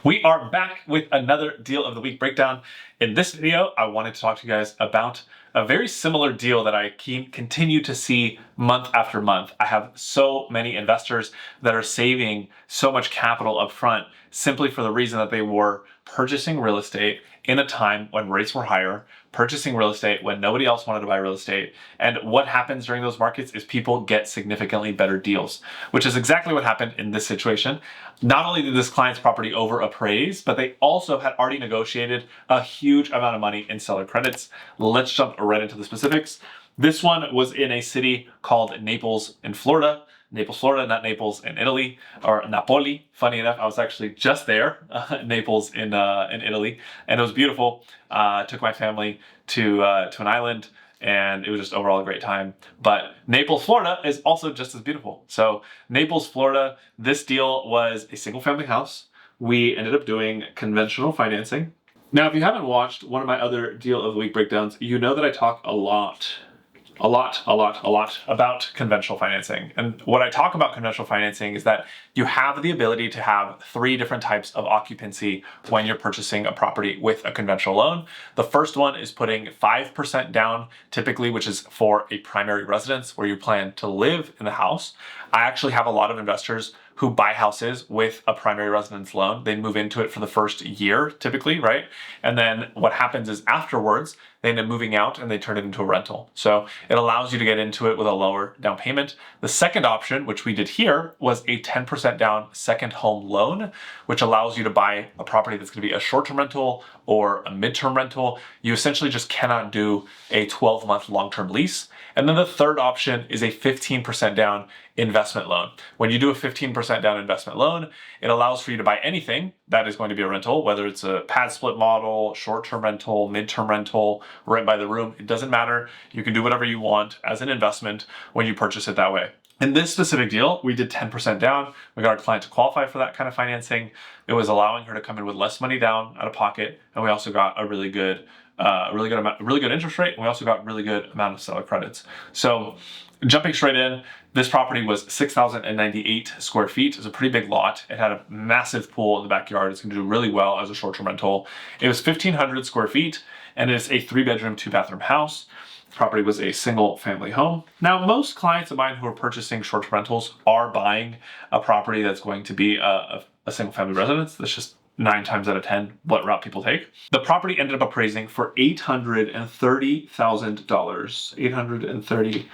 We are back with another deal of the week breakdown. In this video, I wanted to talk to you guys about a very similar deal that I continue to see month after month. I have so many investors that are saving so much capital up front simply for the reason that they were purchasing real estate in a time when rates were higher, purchasing real estate when nobody else wanted to buy real estate. And what happens during those markets is people get significantly better deals, which is exactly what happened in this situation. Not only did this client's property over appraise, but they also had already negotiated a huge amount of money in seller credits. Let's jump right into the specifics. This one was in a city called Naples in Florida. Naples, Florida, not Naples in Italy, or Napoli. Funny enough, I was actually just there, Naples in Italy, and it was beautiful. Took my family to an island, and it was just overall a great time. But Naples, Florida is also just as beautiful. So Naples, Florida, this deal was a single family house. We ended up doing conventional financing. Now, if you haven't watched one of my other deal of the week breakdowns, you know that I talk a lot about conventional financing. And what I talk about conventional financing is that you have the ability to have three different types of occupancy when you're purchasing a property with a conventional loan. The first one is putting 5% down, typically, which is for a primary residence where you plan to live in the house. I actually have a lot of investors who buy houses with a primary residence loan. They move into it for the first year, typically, right? And then what happens is afterwards, they end up moving out and they turn it into a rental. So it allows you to get into it with a lower down payment. The second option, which we did here, was a 10% down second home loan, which allows you to buy a property that's gonna be a short-term rental or a midterm rental. You essentially just cannot do a 12-month long-term lease. And then the third option is a 15% down investment loan. When you do a 15% down investment loan, it allows for you to buy anything that is going to be a rental, whether it's a pad split model, short-term rental, midterm rental, rent by the room. It doesn't matter. You can do whatever you want as an investment when you purchase it that way. In this specific deal, we did 10% down. We got our client to qualify for that kind of financing. It was allowing her to come in with less money down out of pocket, and we also got a really good interest rate, and we also got really good amount of seller credits. So jumping straight in, this property was 6,098 square feet. It was a pretty big lot. It had a massive pool in the backyard. It's gonna do really well as a short-term rental. It was 1,500 square feet, and it's a 3-bedroom, 2-bathroom house. The property was a single family home. Now, most clients of mine who are purchasing short-term rentals are buying a property that's going to be a single family residence. That's just 9 times out of 10 what route people take. The property ended up appraising for $830,000.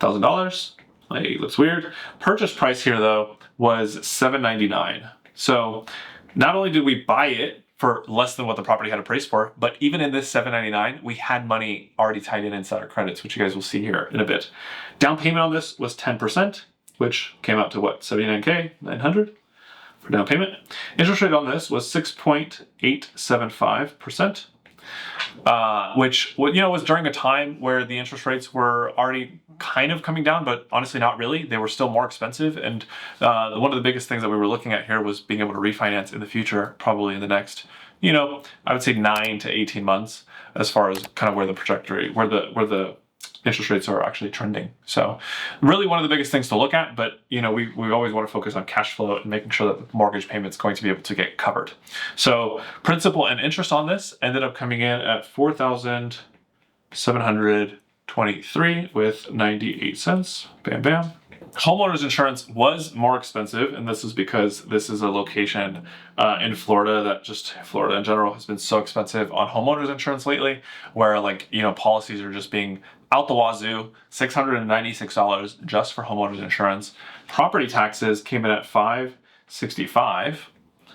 $830,000. It looks weird. Purchase price here though was $799. So not only did we buy it for less than what the property had appraised for, but even in this $799, we had money already tied in inside our credits, which you guys will see here in a bit. Down payment on this was 10%, which came out to what, 79K, 900? For down payment. Interest rate on this was 6.875%, which was during a time where the interest rates were already kind of coming down, but honestly not really. They were still more expensive, and one of the biggest things that we were looking at here was being able to refinance in the future, probably in the next, I would say 9 to 18 months, as far as kind of where the trajectory, where the interest rates are actually trending. So really one of the biggest things to look at, but we always want to focus on cash flow and making sure that the mortgage payment is going to be able to get covered. So principal and interest on this ended up coming in at $4,723 with 98 cents. Bam, bam. Homeowners insurance was more expensive, and this is because this is a location in Florida that just Florida in general has been so expensive on homeowners insurance lately, where policies are just being out the wazoo, $696 just for homeowners insurance. Property taxes came in at $565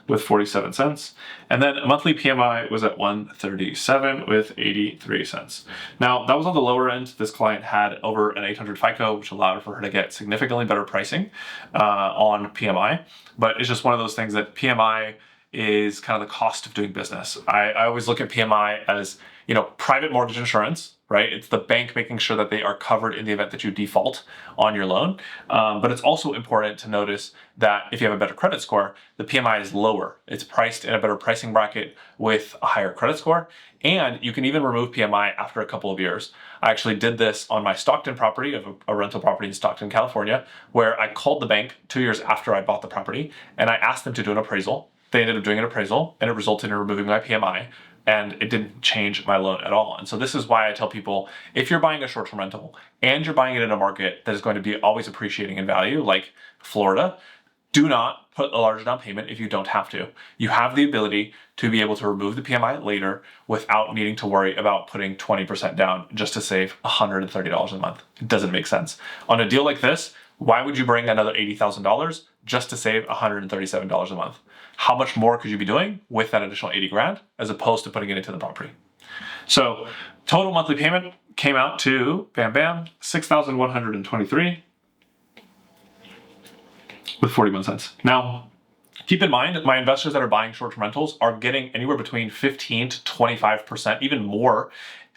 with 47 cents. And then monthly PMI was at 137 with 83 cents. Now, that was on the lower end. This client had over an 800 FICO, which allowed for her to get significantly better pricing on PMI. But it's just one of those things that PMI is kind of the cost of doing business. I always look at PMI as, private mortgage insurance, right? It's the bank making sure that they are covered in the event that you default on your loan. But it's also important to notice that if you have a better credit score, the PMI is lower. It's priced in a better pricing bracket with a higher credit score. And you can even remove PMI after a couple of years. I actually did this on my Stockton property, of a rental property in Stockton, California, where I called the bank 2 years after I bought the property, and I asked them to do an appraisal. they ended up doing an appraisal and it resulted in removing my PMI, and it didn't change my loan at all. And so this is why I tell people, if you're buying a short-term rental and you're buying it in a market that is going to be always appreciating in value, like Florida, do not put a large down payment if you don't have to. You have the ability to be able to remove the PMI later without needing to worry about putting 20% down just to save $130 a month. It doesn't make sense. On a deal like this, why would you bring another $80,000 just to save $137 a month? How much more could you be doing with that additional 80 grand as opposed to putting it into the property? So total monthly payment came out to, bam, bam, $6,123 with 41 cents. Now, keep in mind, my investors that are buying short-term rentals are getting anywhere between 15 to 25%, even more,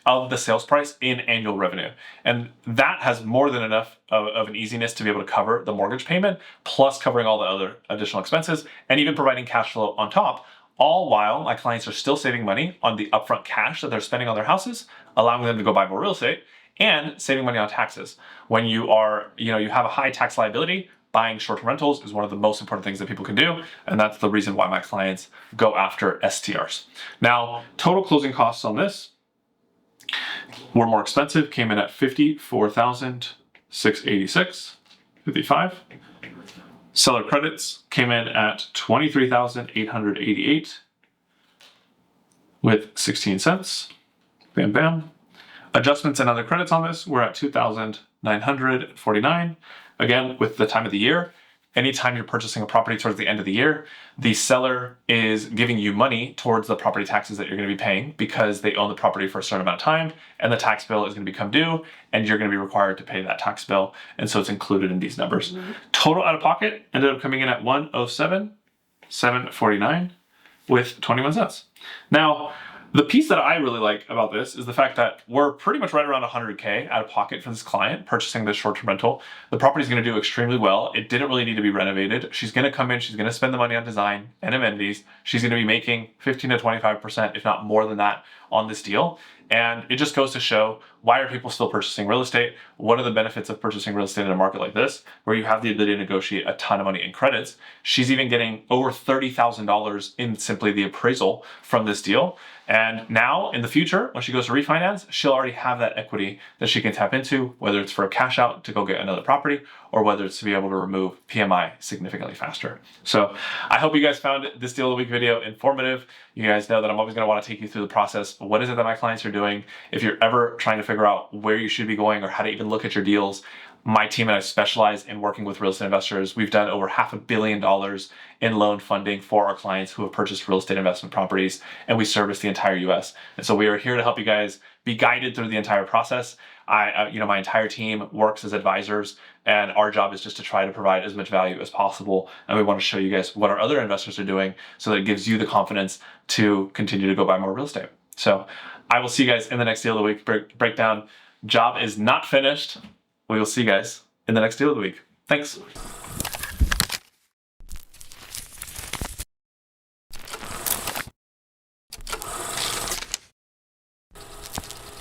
of the sales price in annual revenue. And that has more than enough of an easiness to be able to cover the mortgage payment, plus covering all the other additional expenses, and even providing cash flow on top, all while my clients are still saving money on the upfront cash that they're spending on their houses, allowing them to go buy more real estate, and saving money on taxes. When you are, you have a high tax liability, buying short-term rentals is one of the most important things that people can do, and that's the reason why my clients go after STRs. Now, total closing costs on this were more expensive, came in at $54,686.55. Seller credits came in at $23,888 with 16 cents. Bam, bam. Adjustments and other credits on this were at $2,949. Again, with the time of the year, anytime you're purchasing a property towards the end of the year, the seller is giving you money towards the property taxes that you're going to be paying because they own the property for a certain amount of time, and the tax bill is going to become due, and you're going to be required to pay that tax bill. And so it's included in these numbers. Total out of pocket ended up coming in at $107,749 with 21 cents. Now, the piece that I really like about this is the fact that we're pretty much right around 100K out of pocket for this client purchasing this short-term rental. The property's going to do extremely well. It didn't really need to be renovated. She's going to come in, she's going to spend the money on design and amenities. She's going to be making 15 to 25%, if not more than that, on this deal. And it just goes to show, why are people still purchasing real estate? What are the benefits of purchasing real estate in a market like this, where you have the ability to negotiate a ton of money in credits? She's even getting over $30,000 in simply the appraisal from this deal. And now in the future, when she goes to refinance, she'll already have that equity that she can tap into, whether it's for a cash out to go get another property, or whether it's to be able to remove PMI significantly faster. So I hope you guys found this deal of the week video informative. You guys know that I'm always going to want to take you through the process. What is it that my clients are doing? If you're ever trying to figure out where you should be going or how to even look at your deals, my team and I specialize in working with real estate investors. We've done over $500 million in loan funding for our clients who have purchased real estate investment properties, and we service the entire US. And so we are here to help you guys be guided through the entire process. My entire team works as advisors, and our job is just to try to provide as much value as possible. And we want to show you guys what our other investors are doing so that it gives you the confidence to continue to go buy more real estate. So I will see you guys in the next deal of the week breakdown. Job is not finished. We will see you guys in the next deal of the week. Thanks.